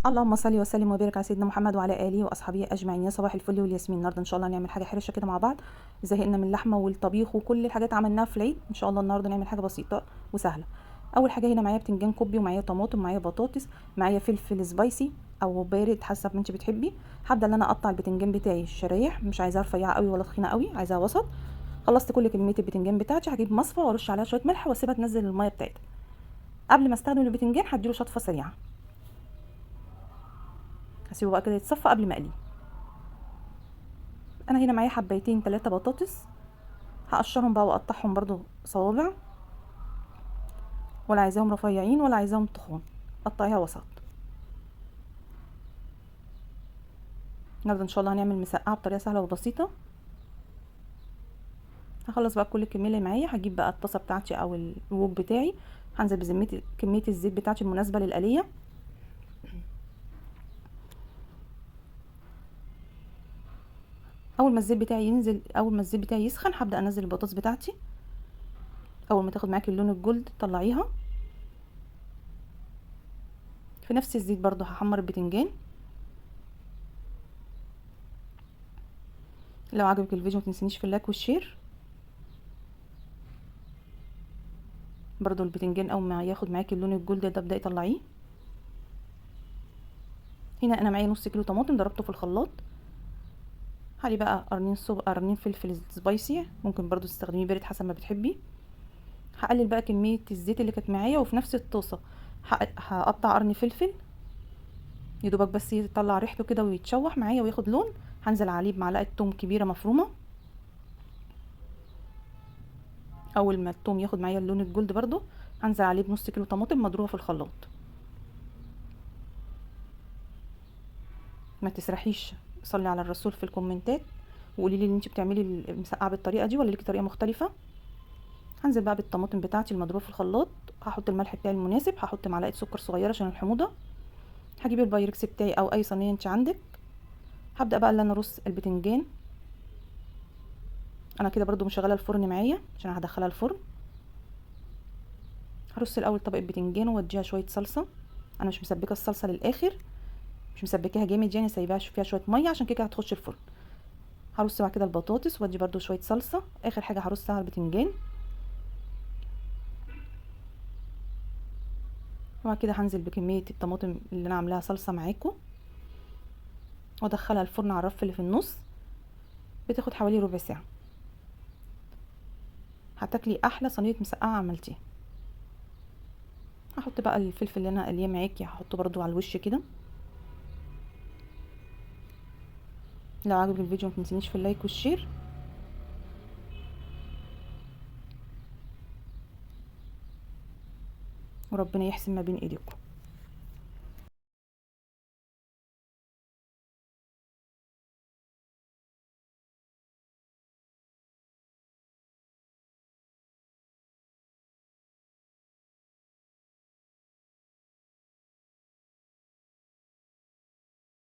اللهم صل وسلم وبارك على سيدنا محمد وعلى اله واصحابه اجمعين. يا صباح الفل والياسمين. النهارده ان شاء الله هنعمل حاجه حرشه كده مع بعض. زهقنا من اللحمه والطبيخ وكل الحاجات عملناها في العيد. ان شاء الله النهارده نعمل حاجه بسيطه وسهله. اول حاجه هنا معايا بتنجان كوبي ومعايا طماطم معايا بطاطس معايا فلفل سبايسي او بارد حسب ما انت بتحبي. هبدا ان انا اقطع البتنجان بتاعي شرايح، مش عايزاها رفيعه قوي ولا تخينه قوي، عايزاها وسط. خلصت كل كميه البتنجان بتاعتي، هجيب مصفى وارش عليها شويه ملح واسيبها تنزل الميه بتاعتها. قبل ما استخدم البتنجان هديله شطفه سريعه، هسيبه بقى كده يتصفى قبل ما اقليه. انا هنا معايا حبايتين 3 بطاطس، هقشرهم بقى واقطعهم برضو صوابع، ولا عايزاهم رفيعين ولا عايزاهم تخون، قطعيها وسط. النهارده ان شاء الله هنعمل مسقعه بطريقه سهله وبسيطه. هخلص بقى كل الكميه اللي معايا، هجيب بقى الطاسه بتاعتي او الوok بتاعي، هنزل بذمتي كميه الزيت بتاعتي المناسبه للقليه. اول ما الزيت بتاعي يسخن هبدا انزل البطاطس بتاعتي. اول ما تاخد معاكي اللون الجولد طلعيها. في نفس الزيت برضو هحمر البتنجان. لو عجبك الفيديو متنسينيش في اللايك والشير. برضو البتنجان اول ما ياخد معاكي اللون الجولد ده ابداي طلعيه. هنا انا معايا نص كيلو طماطم ضربته في الخلاط. هعلي بقى قرنين فلفل سبايسي، ممكن برضو تستخدميه بارد حسب ما بتحبي. هقلل بقى كميه الزيت اللي كانت معايا، وفي نفس الطاسه هقطع قرن فلفل يدوبك بس يطلع ريحته كده ويتشوح معايا وياخد لون. هنزل عليه بمعلقه توم كبيره مفرومه. اول ما التوم ياخد معايا اللون الجولد برضو هنزل عليه بنص كيلو طماطم مضروبه في الخلاط. ما تسرحيش، صلي على الرسول في الكومنتات وقولي لي ان انت بتعملي المسقعه بالطريقه دي ولا ليكي طريقه مختلفه. هنزل بقى بالطماطم بتاعتي المضروبه في الخلاط. هحط الملح بتاعي المناسب، هحط معلقه سكر صغيره عشان الحموضه. هجيب البايركس بتاعي او اي صينيه انت عندك. هبدا بقى اللي انا ارص البتنجان. انا كده برضو مشغله الفرن معايا عشان هدخلها الفرن. هرص الاول طبقه بتنجان واديها شويه صلصه. انا مش مسبكه الصلصه للاخر، مش مسبكاها جامد يعني، سايباها فيها شويه ميه عشان كده هتخش الفرن. هرص بعد كده البطاطس وادي برضو شويه صلصه. اخر حاجه هرصها على البتنجان. وبعد كده هنزل بكميه الطماطم اللي انا عاملاها صلصه معاكم وادخلها الفرن على الرف اللي في النص. بتاخد حوالي ربع ساعه. هتاكلي احلى صينيه مسقعه عملتيها. هحط بقى الفلفل اللي انا قليه معاكي، هحطه برضو على الوش كده. لو عجبك الفيديو ما تنسينيش في اللايك والشير. وربنا يحسن ما بين ايديكم.